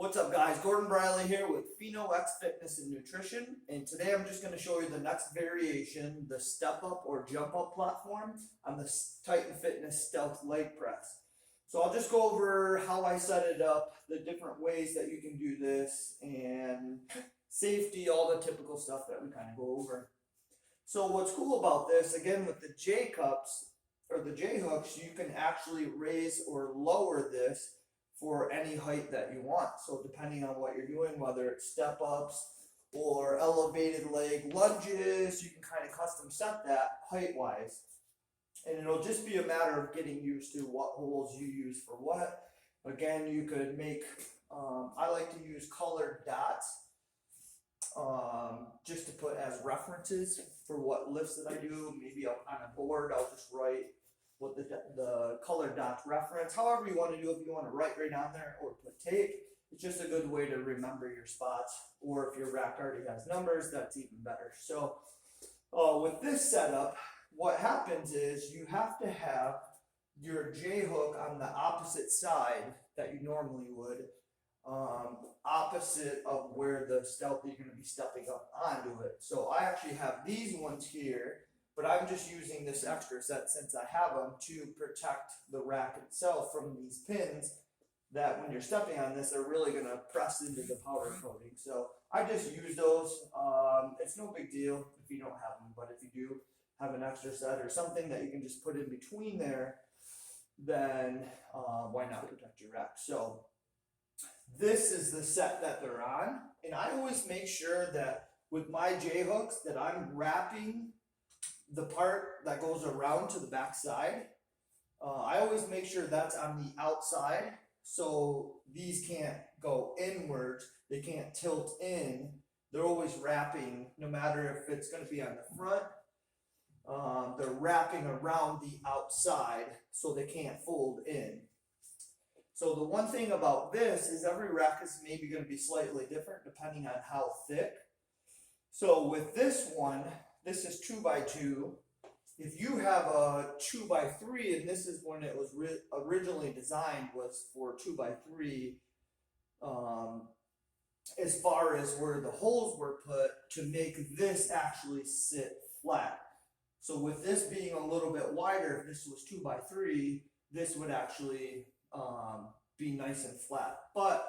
What's up guys, Gordon Briley here with PhenoX Fitness and Nutrition, and today I'm just going to show you the next variation, the step up or jump up platform on the Titan Fitness Stealth Leg Press. So I'll just go over how I set it up, the different ways that you can do this, and safety, all the typical stuff that we kind of go over. So what's cool about this, again with the J cups or the J hooks, you can actually raise or lower this for any height that you want. So depending on what you're doing, whether it's step ups or elevated leg lunges, you can kind of custom set that height wise. And it'll just be a matter of getting used to what holes you use for what. Again, you could make, I like to use colored dots just to put as references for what lifts that I do. Maybe on a board, I'll just write what the colored dots reference, however you want to do it. If you want to write right on there or put tape, it's just a good way to remember your spots, or if your rack already has numbers, that's even better. So with this setup, what happens is you have to have your J hook on the opposite side that you normally would, opposite of where the stealth you're going to be stepping up onto it. So I actually have these ones here, but I'm just using this extra set since I have them to protect the rack itself from these pins that when you're stepping on this, they're really going to press into the powder coating. So I just use those. It's no big deal if you don't have them, but if you do have an extra set or something that you can just put in between there, then why not protect your rack? So this is the set that they're on, and I always make sure that with my J hooks that I'm wrapping the part that goes around to the back side. I always make sure that's on the outside, so these can't go inwards, they can't tilt in. They're always wrapping, no matter if it's going to be on the front, they're wrapping around the outside so they can't fold in. So the one thing about this is every rack is maybe going to be slightly different depending on how thick. So with this one, this is 2x2. If you have a 2x3, and this is when it was originally designed, was for 2x3, as far as where the holes were put to make this actually sit flat. So with this being a little bit wider, if this was 2x3, this would actually be nice and flat. But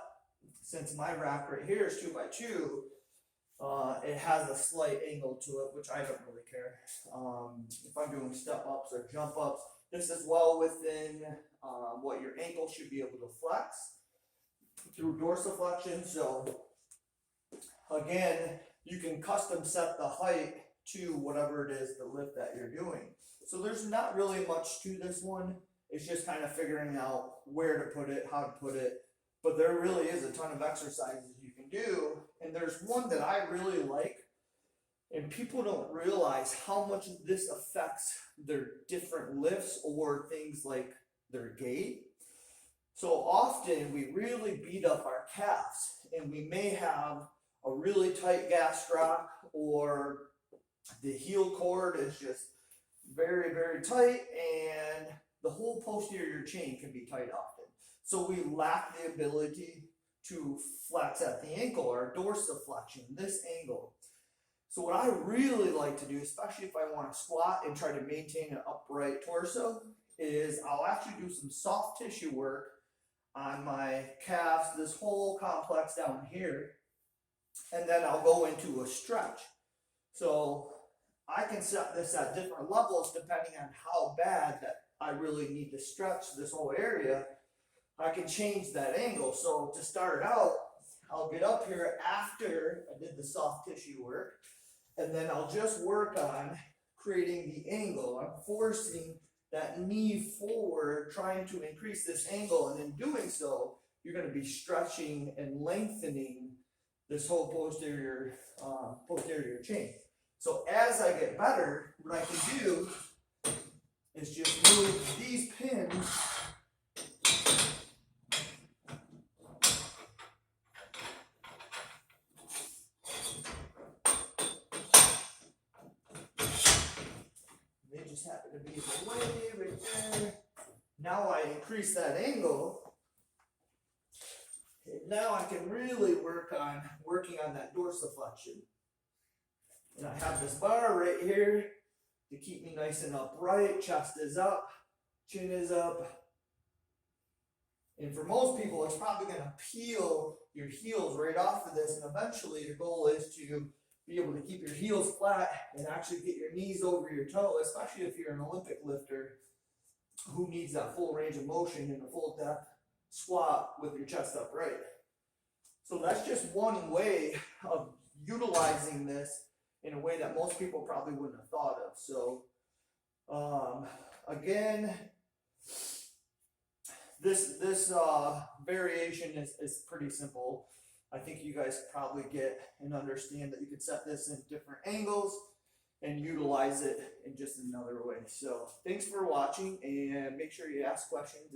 since my rack right here is 2x2, it has a slight angle to it, which I don't really care. If I'm doing step ups or jump ups, this is well within what your ankle should be able to flex through dorsiflexion. So again, you can custom set the height to whatever it is, the lift that you're doing. So there's not really much to this one. It's just kind of figuring out where to put it, how to put it. But there really is a ton of exercises you can do. And there's one that I really like, and people don't realize how much this affects their different lifts or things like their gait. So often we really beat up our calves, and we may have a really tight gastroc, or the heel cord is just very, very tight, and the whole posterior chain can be tight often. So we lack the ability to flex at the ankle or dorsiflexion, this angle. So what I really like to do, especially if I want to squat and try to maintain an upright torso, is I'll actually do some soft tissue work on my calves, this whole complex down here, and then I'll go into a stretch. So I can set this at different levels depending on how bad that I really need to stretch this whole area. I can change that angle. So to start out, I'll get up here after I did the soft tissue work, and then I'll just work on creating the angle. I'm forcing that knee forward, trying to increase this angle, and in doing so, you're going to be stretching and lengthening this whole posterior chain. So as I get better, what I can do is just move these pins just happen to be the way right there. Now I increase that angle, and now I can really working on that dorsiflexion. And I have this bar right here to keep me nice and upright. Chest is up, chin is up. And for most people, it's probably going to peel your heels right off of this. And eventually, your goal is to be able to keep your heels flat and actually get your knees over your toe, especially if you're an Olympic lifter who needs that full range of motion in a full depth squat with your chest upright. So that's just one way of utilizing this in a way that most people probably wouldn't have thought of. So again, this variation is pretty simple. I think you guys probably get and understand that you can set this in different angles and utilize it in just another way. So thanks for watching, and make sure you ask questions.